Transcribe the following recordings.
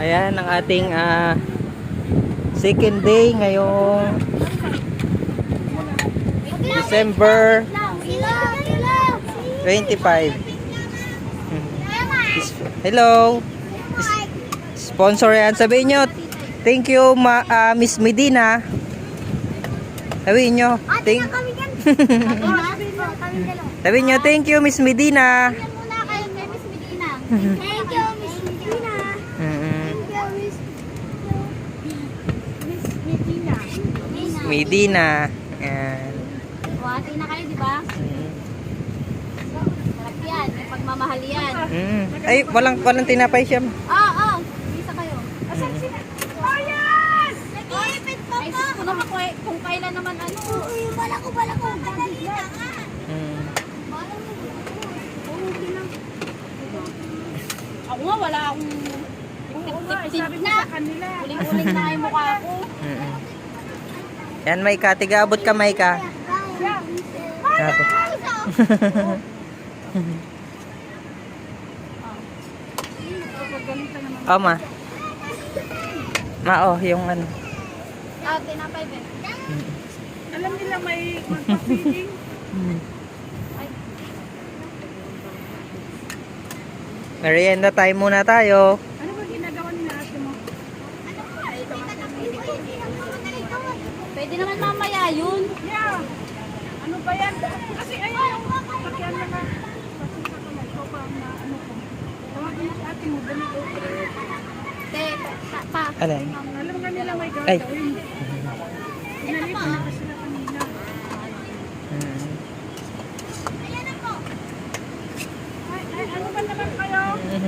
Ayan ang ating second day ngayong December 25. Hello. Sponsor yan. Sabihin nyo, thank you Miss Medina. Sabihin nyo, sabihin nyo, thank you Miss Medina. Thank you, Miss Medina. Miss Medina. Ayan. Wati na kayo, di ba? Sarap yan. May pagmamahal yan. Ay, walang tinapay siya. Oo. Isa kayo. Asan sila? Oh, yes! Nag-iipit pa pa. Ay, sus ko naman kung kailan naman ano. Bala ko. Kadali na nga. Ako nga, wala akong tip-tip na. Uling-uling na yung mukha ko. Yan, Maika. Tiga-abot ka, Maika. Ako. Oh, ma. Oh, yung ano. Tinapay, Ben. Alam nila may magpa-feeding. Merienda time muna tayo. Ano ba ginagawa nila ate mo? Pwede naman mamaya yun. Yeah. Ano ba yan? Kasi ayun yung pakyan na pasisa ko na ito pa na ano ko. Tawagin mo si ate mo, ganito. Te, pa. Alin? Alam nga nila may Ay. gagawin. Pinalipan na kasi sila kanina. Ay, ano ba naman kayo? Ano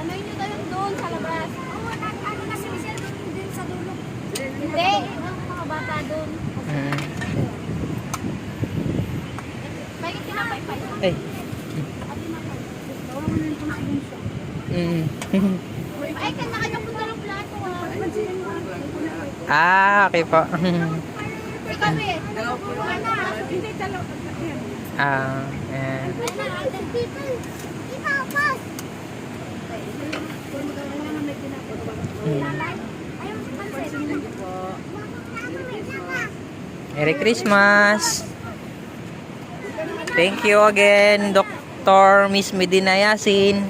nyo tayo doon sa labas? Oo, ano na si Michelle doon din sa dulo. Hindi, ang mga bata doon. May tinapay pa yun. Ay. Tawagan mo na yung konsidensa. Ay, kan nakanyang punta ng plato Okay po. Ikaw eh. Hindi, dalaw. Ayan. Ayan. Merry Christmas. Thank you again, Dr. Miss Medina Yasin,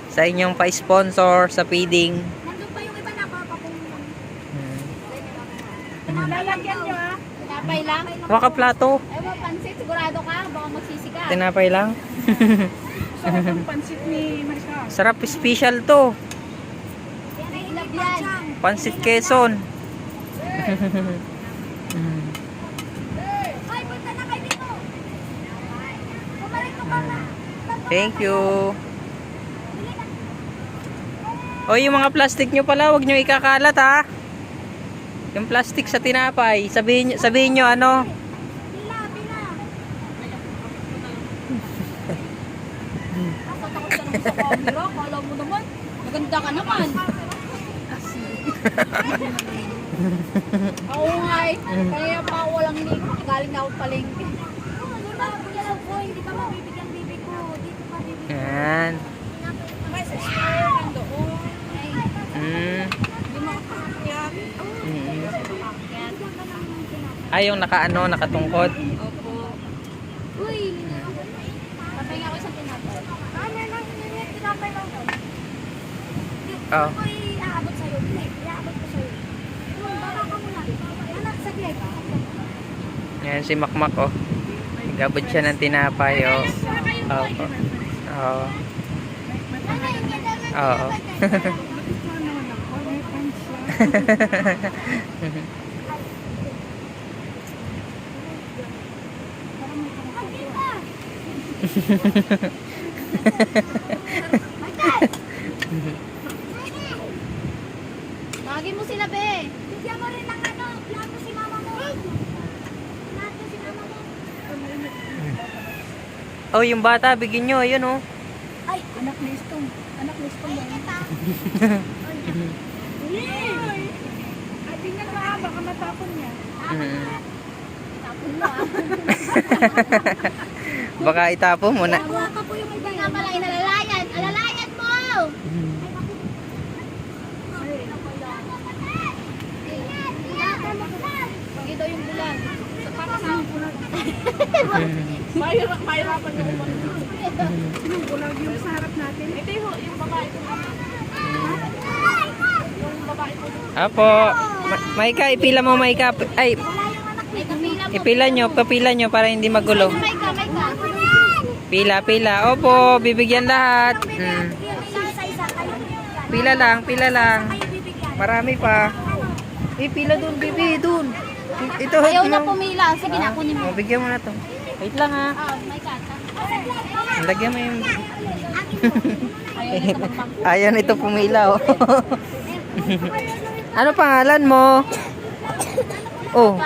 sa inyong pa-sponsor sa feeding. Nandun pa yung iba na papapungan. Lalagyan nyo ah. Tinapay lang. Baka plato. Ay, mo, pansit. Sigurado ka. Baka magsisika. Tinapay lang. Sarap ang pansit ni Marisa. Sarap, special to. Yan ay ilab yan. Pansit Quezon. Ay, punta na kayo dito. Bumalik ka pa na. Thank you. O, yung mga plastic nyo pala, wag nyo ikakalat ha. Yung plastic sa tinapay, sabihin nyo ano. Pila. Takot ka naman sa camera. Kala mo naman. Maganda ka naman. Ako nga eh. Kaya pa ako walang hinig. Galing na ako palengke. Hindi pa mabibigyan bibig ko. Dito pa bibigyan. Yan. May sa store nandoon. Hindi makakakyak. Ay, yung nakatungkod. Opo. Uy! Patay nga ako sa tinapay. Tinapay lang daw. Oh. Ako iaabot sa'yo. Iaabot ko sa'yo. Baka ka muna. Anak, saglit. Yan si Makmak oh. Nagabot siya ng tinapay oh. Opo. Oo. Oo. Tawagin mo sila, be. Bigyan mo rin ng ano, plato si mama mo. Plato si mama mo. Oh, yung bata, bigyan nyo. Ayun oh. Ay, Anak ni Stone. Anak ni Stone. ay, kita. Ay, tingnan mo ah, baka matapon niya. Tapon mo, ah. Baka itapo mo na. Hawa ka po yung iba nga pala inalalayan. Alalayan mo! Mahirapan yung umano. Yung bulag yung sa harap natin. Ito yung babae ko. Yung babae ko. Apo. Maika, ipila mo, Maika. Ay, May kapila mo. papila nyo para hindi magulo. May ka. Pila. Opo, bibigyan lahat. Pila lang. Marami pa. Pila dun, bibi, dun. Ito, Ayaw na pumila. Sige na, kunin mo. Bigyan mo na to. Wait lang ha. May kata. Lagyan mo yung... Ayaw na tumapang. Ayaw nito pumila, oh. Ano pangalan mo? Oh,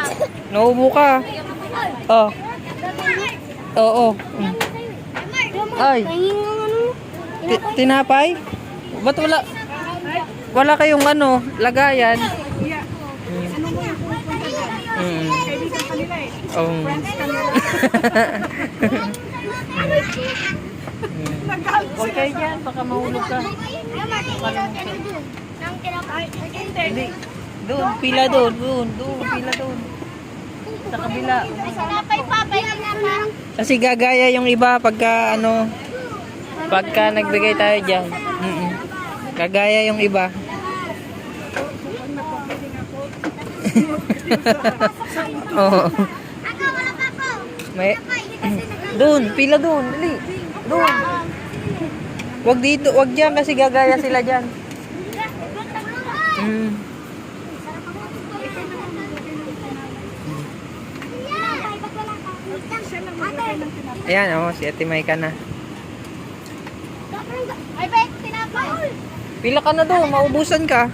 naubo ka. Oh. Oo. Ay. Tinapay? Ba't wala? Wala kayong ano, lagayan? Yeah. Ano mo yung pupunta dyan? Kaibigan kanila eh. Oh. Friends kanila. Nagalit Huwag kayo dyan, baka mahulog ka. Hindi. Doon, pila doon. Pila doon. Sa kabila. Sinapay pa. Kasi gagaya yung iba pagka pagka nagbigay tayo dyan. Gagaya yung iba. Oo. May doon, pila doon, dali. Doon. Wag dito, wag diyan kasi gagaya sila diyan. Ayan, oh, si Ate Maika na. Ay, Bek, tinapay. Pila ka na doon, maubusan ka.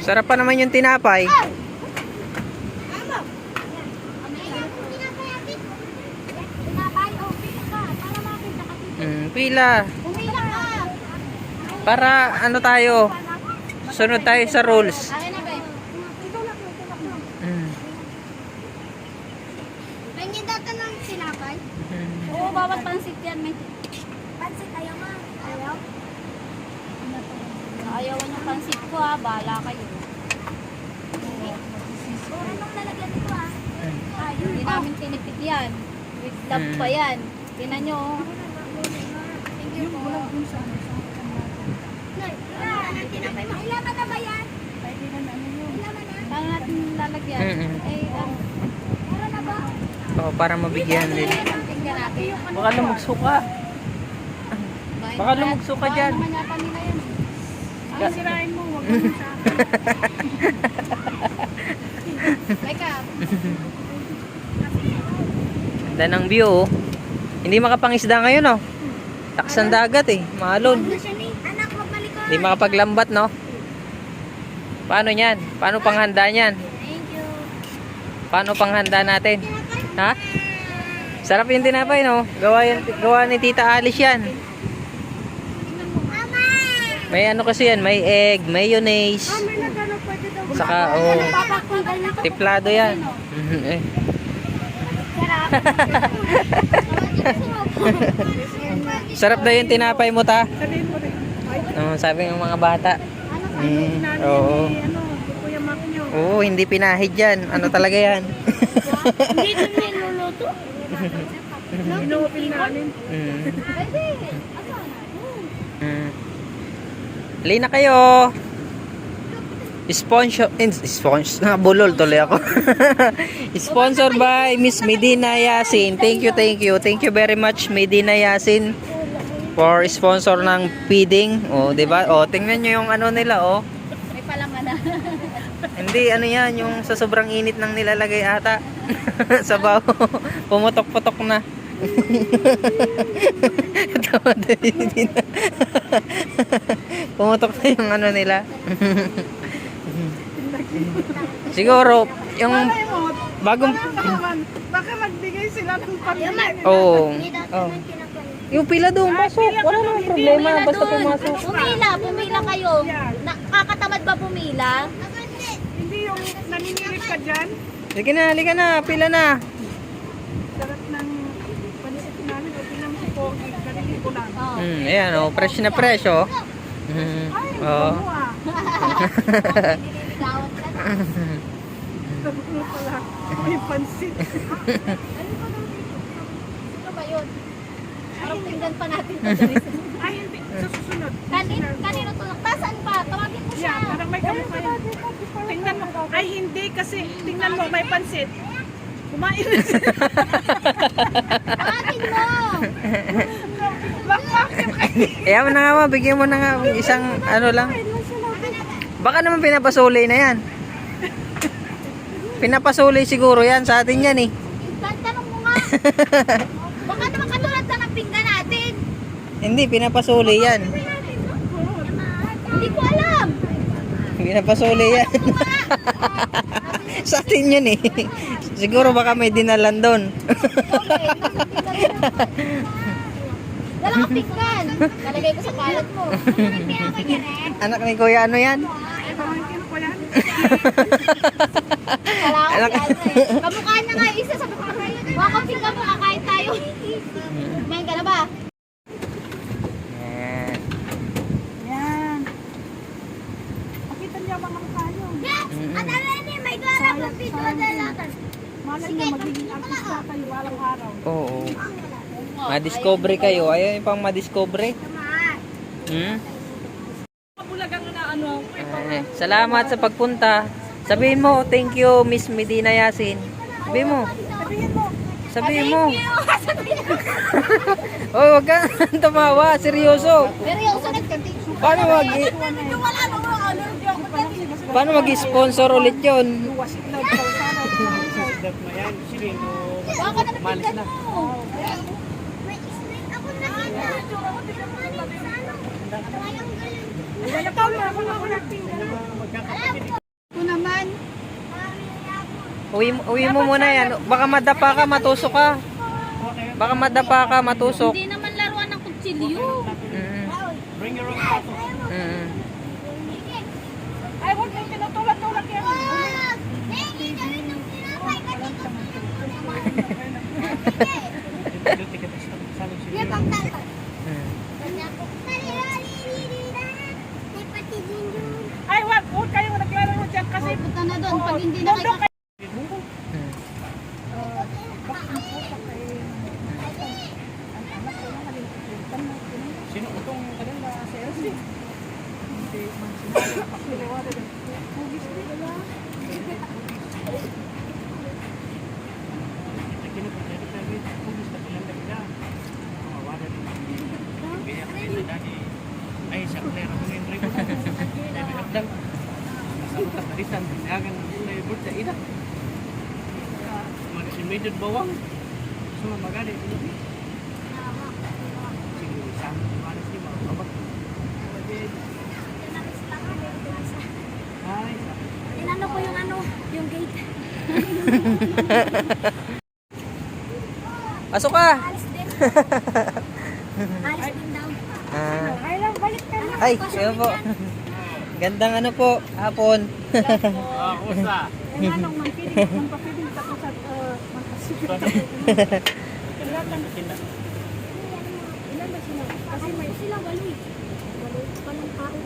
Sarap pa naman yung tinapay. Pila. Pumila ka. Para ano tayo, sunod tayo sa rules. Akin na, Bek. Pengin data ng sinapay? Oo, bawat pansit yan, may. Pansit, ayaw ma. Ayaw? Ayawan yung pansit ko ha, bahala kayo. Anong lalagyan ko ha? Hindi namin tinipid yan. With love pa yan. Tinan nyo. Thank you po. Ilaman na ba yan? Paano natin lalagyan? Meron na ba? Oh, para mabigyan din. Tingnan natin. Baka lumugso ka. Baka lumugso ka dyan. Naman yata nila yan. Ang sirain mo, huwag mo sa akin. Teka. Ganda ng view, oh. Hindi makapangisda ngayon, oh. Takas ng dagat, eh. Maalon. Anak, magbalik ka. Hindi makapaglambat, no? Paano yan? Paano panghanda niyan? Thank you. Paano panghanda natin? Ha? Sarap yung tinapay, no? Gawa ni Tita Alice yan. Mama! May ano kasi yan, may egg, mayonnaise. May nagano pwede daw. Saka, oh, Papakunggal na ko. tiplado yan. Eh. Sarap daw yung tinapay mo, ta? Sabihin mo rin. Sabi ng mga bata. Oo. Ano, Kuya Maknyo. Oo, hindi pinahid yan. Ano talaga yan? Hindi din niluluto? Inuupin namin. Pwede. Lina kayo. Sponsor, bulol tuloy ako. Sponsor by Miss Medina Yasin. Thank you very much, Medina Yasin, for sponsor ng feeding. Oh, 'di ba? Oh, tingnan niyo yung ano nila, oh. May palaman na. Hindi, ano yan, yung sa sobrang init nang nilalagay ata. Sabaw. Pumutok-putok na. Tawa din na. Pumutok na yung ano nila. Siguro, yung bagong... Baka magbigay sila ng pamilya. Oo. Oh. Yung pila doon, pasok. Wala namang problema. Basta pumasok. Pumila kayo. Nakakatamad ba pumila? Hindi yung naninirip ka dyan. Sige na, halika na. Pila na. Sarap ng panisip namin. Okay lang si Pogi. Ganili ko lang. Oo. Ayan, oh. Fresh na fresh, oh. Ay, Oh. bango ah. Nililigawan ka na. Ano pala? May pansit. Ano ba yun? Parang tingnan pa natin ito. Ay, hindi. Sa susunod. Kanino to? Nasaan pa? Tawagin mo siya. Yeah, parang may kamukha yan. Tingnan mo. Ay, hindi kasi. Tingnan mo, may pansit. Kumain na siya. Tawagin mo! Bakit kayo? Ayaw mo na nga, bigyan mo na nga isang ano lang. Baka naman pinapasuli na yan. Pinapasuli siguro yan sa atin yan eh. Tanong mo nga. Baka naman katulad na ng pinggan natin. Hindi, pinapasuli yan. Hindi ko alam. Pinapasuli yan. Sa atin yun eh. Siguro baka may dinalan doon. Dala ka pinggan. Nalagay ko sa kalat mo. Anak ni Kuya, ano yan? Pamangkin ko yan. Kala ko yan. Kamukha na nga isa. Sabi ko, waka pinggan mo, kakain tayo. Kumain ka na ba? Yan. Yan. Pakita niyo mga mukha niyo. May garap ng video natin. Malay niyo, magiging artista kayo walang araw. Oo. Ma-discovery kayo. Ayaw yung pang ma-discovery. Hmm? Bulagang na ano. Salamat sa pagpunta. Sabihin mo, thank you, Miss Medina Yasin. Sabihin mo. Sabihin mo. Sabihin mo. Oy, wag ka tumawa. Seryoso. Seryoso nagtitig. Paano mag Wala nang mga allergy ako dyan. paano mag-sponsor ulit 'yon? Wasit na kalsada. Waka na napinggan mo. May snake ako nakita. Wala pa ako nagtingin. Ako naman. Uwi mo muna 'yan. Baka madapa ka, matusok ka. Baka madapa ka, matusok. Hindi naman laruan ng kutsilyo. Mm. Mm. Ay, huwag mong tinutulak-tulak yan. Ay, huwag kayong naglalaro dyan kasi Punta na doon. Pag hindi na kayo sino utong kanila sa LC? Hindi man sila pakiliwala ng hugis nila. Ay, siya ko na ako ng ribo. Sabi nakdang. Masama ka parisan. Pinagan na yung bursa. Ida. Mga si medyo bawang. So, magani. Siguro, isang malas ni mga kabak. Ay, Inano ko yung yung gate. Pasok ka. Alis din daw. Ah. Ay lang, balik ka na. Ay, ayun po. Gandang ano po, hapon. kumusta? Eh, manong magpapiling tapos at magpasigat. Ilan ba sila? Kasi may Sila waloy. Waloy pa ng tao.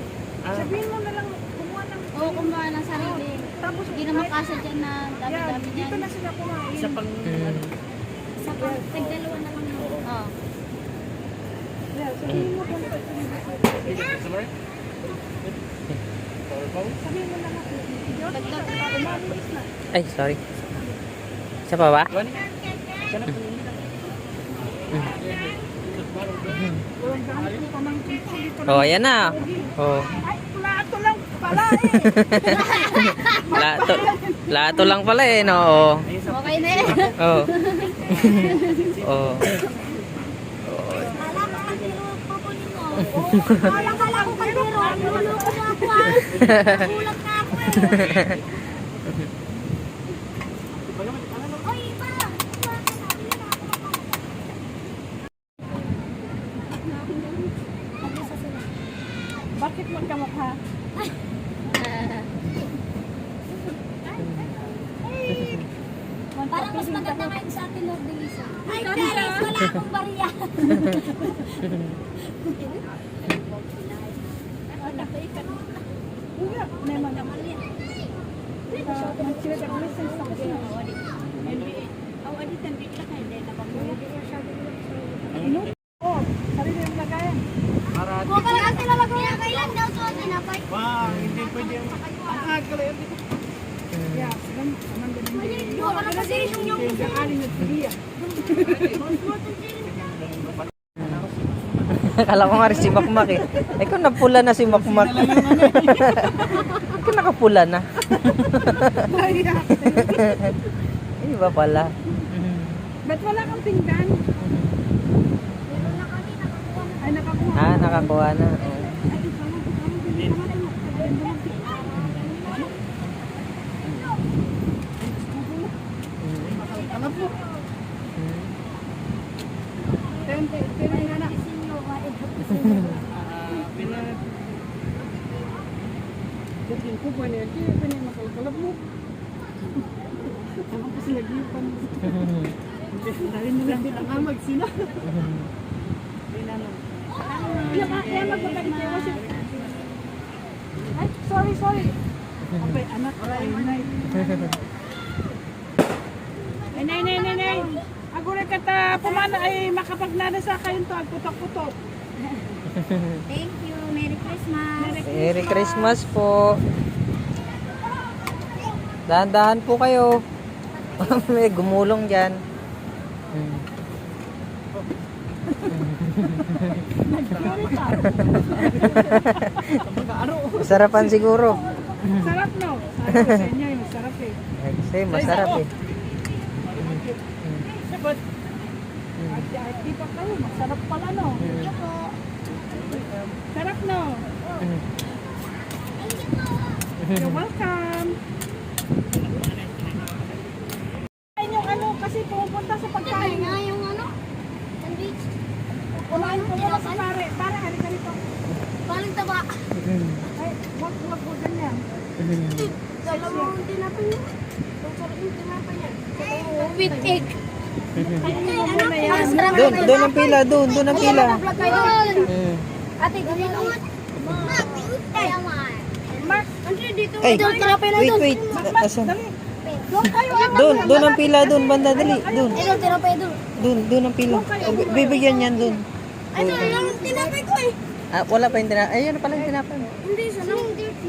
sabihin mo na lang kumuha ng Oo, kumuha ng sarili. tapos Hindi naman kasya dyan na yan, dami-dami dito yan. na sila kumain. Isa pang ano. Isa pa, tagdalawa na lang. Oo. Yeah, sabihin mo kung Summer? sabihin mo na lang. Dagdag. Umalis na. Ay, sorry. Isa pa ba? Gani? Sana po yun. Walang gamit mo pamangkin ko dito. Oh, ayan na. Oh. Ay, plato lang pala eh. Plato lang pala eh, no. Oh. Okay na yan. Oh. Oh. Kala ko kaldero. Niloloko na ako ah. Nagulat na ako eh. Oy, iba. Bakit magkamukha? Parang mas maganda ngayon sa akin, Lord Delisa. Ay, Teres, wala akong bariya. Uya, naman. Sila ang license sa kasi. Ino? Oh, sarili yung lagayan. Para Kung talaga sila lagyan, kailan daw ito tinapay? ba, hindi pwede yung Yeah, silang aman din hindi. Huwag ka na kasi yung Yung aling nagbibiya. Akala ko nga rin si Makmak eh. Eh kung napula na si Makmak. Kung nakapula na. Iba pala. Ba't wala kang pinggan? Ay, nakakuha. Ah, nakakuha na. Oo. Alam po. Tente, tente na. Jadi ko po niya, kaya pa niya makalkalap mo. Ako kasi naglipan. Dahil nila din ang amag sila. Kaya magbabalik kayo kasi. Ay, sorry. Okay, anak, ay, nay. Ay, nay. Ako rin kata pumana ay makapagnana sa kayo to, agputok-putok. Thank you. Merry Christmas. Merry Christmas po. Dahan-dahan po kayo. May gumulong dyan. Sarapan siguro. Sarap no? Sabi ko sa inyo, yung masarap eh. Kasi masarap eh. Sabat. At di pa kayo, masarap pala no? Sarap no? You're welcome. Ayun yung ano, kasi pumupunta sa pagkain. Nga yung ano? Sandwich. Kumain ko muna sa pare. Pare, halika rito. Parang taba. Ay, wag po ganyan. Dala mo ang tinapay niya. Ang sarap yung tinapay niya. With egg. Kainin mo muna yan. Doon ang pila, doon ang pila. Ate, dito. Mark, Andre, dito. Ay, Ito, tinapay na wait. doon. Asan? dali. Doon kayo. Doon ang pila, doon banda, dali. Doon. Ito, tinapay doon. Doon ang pila. Bibigyan yan doon. Ay, ito lang ang tinapay ko eh. Ah, wala pa yung tinapay. Ayun na pala yung tinapay. Hindi, sanang.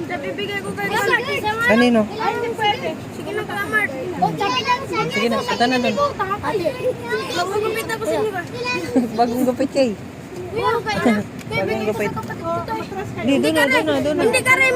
Nabibigay ko kayo. Ay, Kanino? Hindi pwede. sige na, Klamart. Oh, sige na. Sige na, punta na doon. Ate, magugupit ako sa inyo ba? Bagong gupit kay. Kuya, kaya na. Bagong gupit. Kapatid ko to eh. Di, doon na. Hindi ka rin